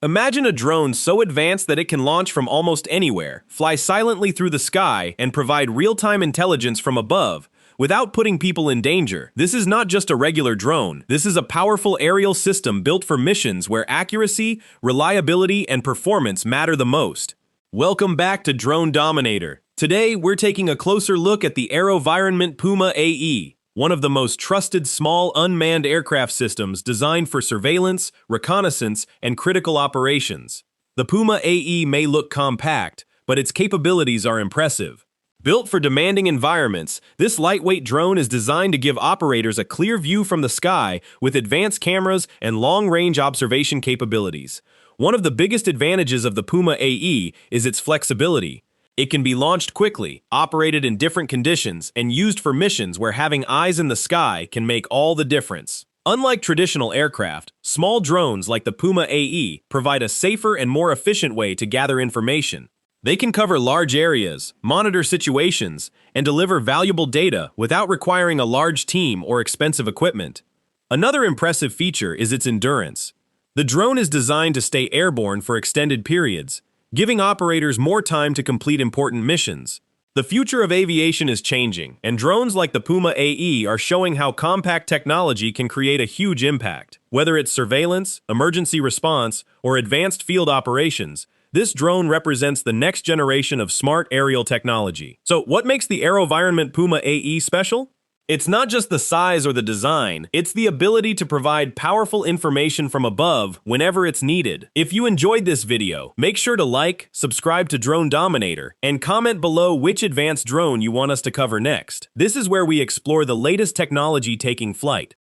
Imagine a drone so advanced that it can launch from almost anywhere, fly silently through the sky, and provide real-time intelligence from above, without putting people in danger. This is not just a regular drone. This is a powerful aerial system built for missions where accuracy, reliability, and performance matter the most. Welcome back to Drone Dominator. Today, we're taking a closer look at the AeroVironment Puma AE, one of the most trusted small unmanned aircraft systems designed for surveillance, reconnaissance, and critical operations. The Puma AE may look compact, but its capabilities are impressive. Built for demanding environments, this lightweight drone is designed to give operators a clear view from the sky with advanced cameras and long-range observation capabilities. One of the biggest advantages of the Puma AE is its flexibility. It can be launched quickly, operated in different conditions, and used for missions where having eyes in the sky can make all the difference. Unlike traditional aircraft, small drones like the Puma AE provide a safer and more efficient way to gather information. They can cover large areas, monitor situations, and deliver valuable data without requiring a large team or expensive equipment. Another impressive feature is its endurance. The drone is designed to stay airborne for extended periods, giving operators more time to complete important missions. The future of aviation is changing, and drones like the Puma AE are showing how compact technology can create a huge impact. Whether it's surveillance, emergency response, or advanced field operations, this drone represents the next generation of smart aerial technology. So, what makes the AeroVironment Puma AE special? It's not just the size or the design, it's the ability to provide powerful information from above whenever it's needed. If you enjoyed this video, make sure to like, subscribe to Drone Dominator, and comment below which advanced drone you want us to cover next. This is where we explore the latest technology taking flight.